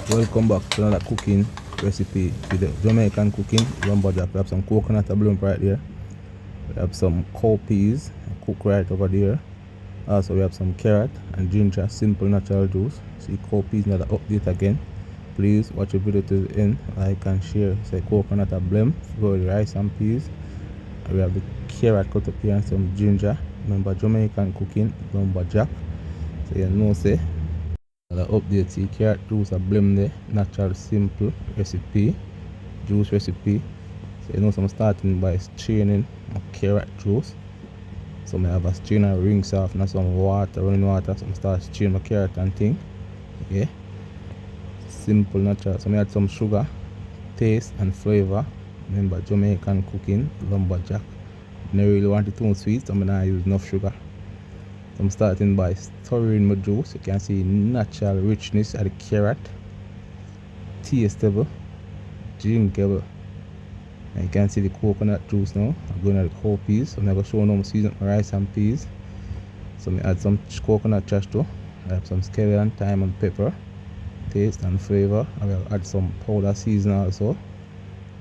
Welcome back to another cooking recipe video. Jamaican cooking, lumberjack. We have some coconut blunt right there. We have some cowpeas cooked right over there. Also we have some carrot and ginger, simple natural juice. See cowpeas, another update again. Please watch the video to the end, like and share. Say coconut blem, go the rice and peas. And we have the carrot cut up here and some ginger. Remember Jamaican cooking, lumberjack. So you know say the update, see carrot juice a blend there, natural simple recipe, juice recipe. So you know, so I'm starting by straining my carrot juice. So I have a strainer, rinse off and some water, running water. So I start straining my carrot and thing. Okay, simple natural. So I add some sugar, taste and flavor. Remember Jamaican cooking, lumberjack. I don't really want it too sweet, so I'm gonna use enough sugar. I'm starting by stirring my juice. You can see natural richness of the carrot, tasteable, drinkable. And you can see the coconut juice now. I'm going to the cowpeas. So I'm going to show now season my rice and peas. So I add some coconut trash too. I have some scallion, thyme and pepper, taste and flavor. I will add some powder season also,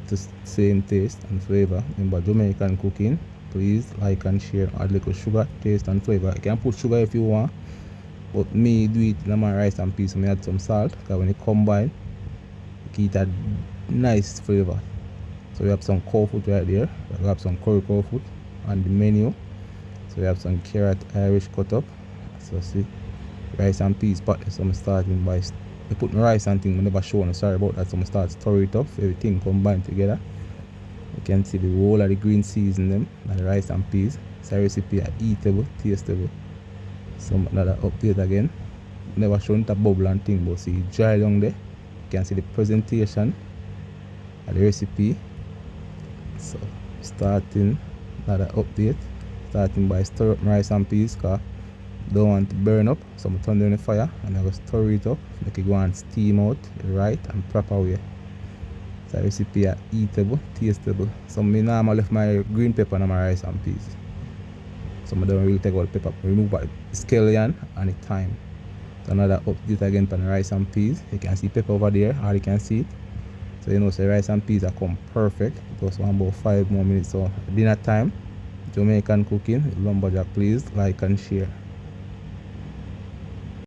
the same taste and flavor. Remember Jamaican cooking. Please like and share. Add little sugar, taste and flavor. You can put sugar if you want, but me do it in my rice and peas. So I add some salt, because when it combine, it get a nice flavor. So we have some cow foot right there. We have some curry cow foot on the menu. So we have some carrot Irish cut up. So see, rice and peas pot. So I'm starting by put my rice and thing. I never show. Sorry about that. So I start stir it up. Everything combined together. You can see the whole of the green season them and the rice and peas. So recipe are eatable, tasteable. Some another update again. Never shown the bubble and thing, but see dry down there. You can see the presentation of the recipe. So starting another update. Starting by stir up my rice and peas, because don't want to burn up. So I'm turn down the fire and I will stir it up. Make it go and steam out the right and proper way. So recipe are eatable, tasteable. So I normally left my green pepper and my rice and peas. So I don't really take out the pepper. Remove the scallion and the thyme. So another update again for the rice and peas. You can see pepper over there, or you can see it. So you know, so rice and peas are come perfect. Just one about 5 more minutes. So dinner time, Jamaican cooking, lumberjack. Please like and share.